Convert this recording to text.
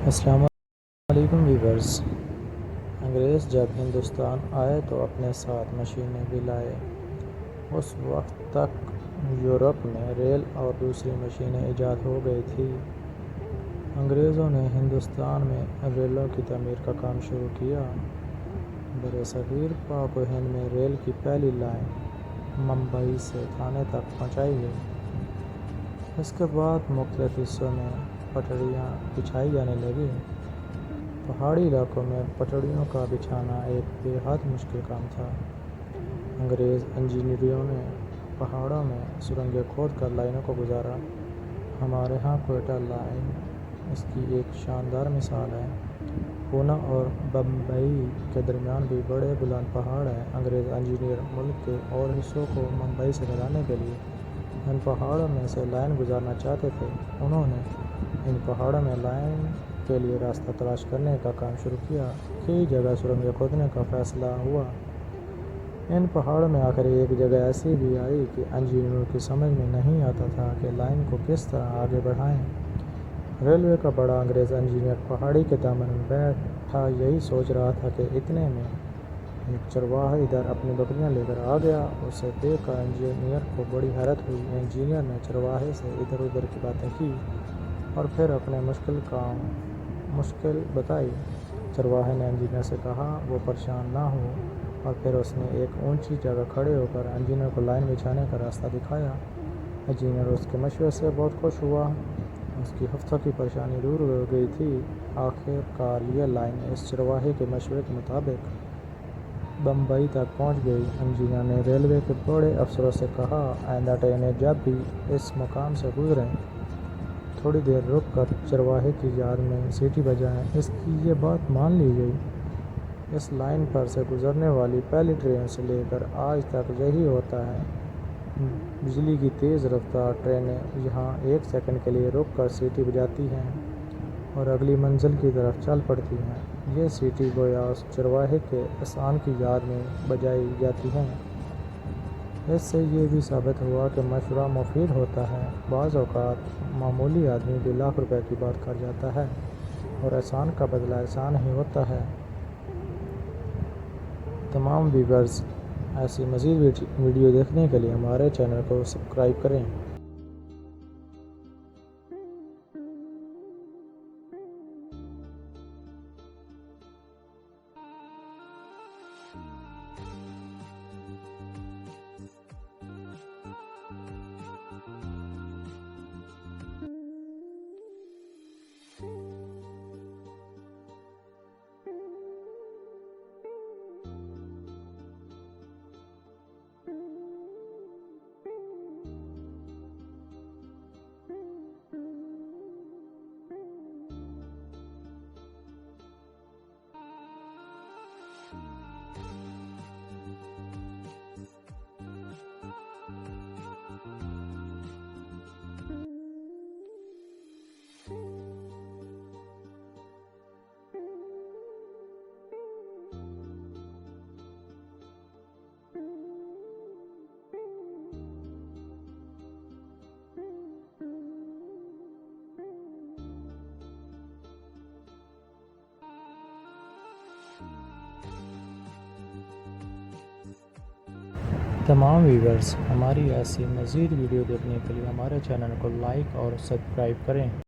अस्सलाम वालेकुम वीवर्स। अंग्रेज़ जब हिंदुस्तान आए तो अपने साथ मशीनें भी लाए। उस वक्त तक यूरोप में रेल और दूसरी मशीनें ईजाद हो गई थी। अंग्रेज़ों ने हिंदुस्तान में रेलों की तमीर का काम शुरू किया। बरसगीर पाक व हिंद में रेल की पहली लाइन मुंबई से थाने तक पहुंचाई गई। इसके बाद मुख्तलिफ हिस्सों में पटरियाँ बिछाई जाने लगी। पहाड़ी इलाकों में पटरियों का बिछाना एक बेहद मुश्किल काम था। अंग्रेज़ इंजीनियरों ने पहाड़ों में सुरंगें खोद कर लाइनों को गुजारा। हमारे यहाँ कोयटा लाइन इसकी एक शानदार मिसाल है। पूना और बम्बई के दरमियान भी बड़े बुलंद पहाड़ हैं। अंग्रेज़ इंजीनियर मुल्क के और हिस्सों को मुंबई से मिलाने के लिए इन पहाड़ों में से लाइन गुजारना चाहते थे। उन्होंने इन पहाड़ों में लाइन के लिए रास्ता तलाश करने का काम शुरू किया। कई जगह सुरंगें खोदने का फैसला हुआ। इन पहाड़ों में आखिर एक जगह ऐसी भी आई कि इंजीनियरों की समझ में नहीं आता था कि लाइन को किस तरह आगे बढ़ाएं। रेलवे का बड़ा अंग्रेज़ इंजीनियर पहाड़ी के दामन में बैठा यही सोच रहा था कि इतने में एक चरवाहा इधर अपनी बकरियां लेकर आ गया। उसे देखकर इंजीनियर को बड़ी हैरत हुई। इंजीनियर ने चरवाहे से इधर उधर की बातें की और फिर अपने मुश्किल बताई। चरवाहे ने इंजीनियर से कहा वो परेशान ना हो, और फिर उसने एक ऊंची जगह खड़े होकर इंजीनियर को लाइन बिछाने का रास्ता दिखाया। इंजीनियर उसके मशवरे से बहुत खुश हुआ। उसकी हफ्तों की परेशानी दूर हो गई थी। आखिरकार ये लाइन इस चरवाहे के मशवरे के मुताबिक बम्बई तक पहुंच गई। इंजीनियर ने रेलवे के बड़े अफसरों से कहा, आइंदा ट्रेनें जब भी इस मुकाम से गुजरें थोड़ी देर रुक कर चरवाहे की याद में सीटी बजाएं। इसकी ये बात मान ली गई। इस लाइन पर से गुजरने वाली पहली ट्रेन से लेकर आज तक यही होता है। बिजली की तेज़ रफ्तार ट्रेनें यहाँ एक सेकंड के लिए रुक कर सीटी बजाती हैं और अगली मंजिल की तरफ चल पड़ती हैं। ये सीटी गोया उस चरवाहे के एहसान की याद में बजाई जाती हैं। इससे ये भी साबित हुआ कि मशवरा मुफीद होता है। बाज़ औक़ात मामूली आदमी भी लाख रुपए की बात कर जाता है और एहसान का बदला एहसान ही होता है। तमाम व्यूअर्स ऐसी मज़ीद वीडियो देखने के लिए हमारे चैनल को सब्सक्राइब करें। तमाम व्यूअर्स हमारी ऐसी मज़ीद वीडियो देखने के लिए हमारे चैनल को लाइक और सब्सक्राइब करें।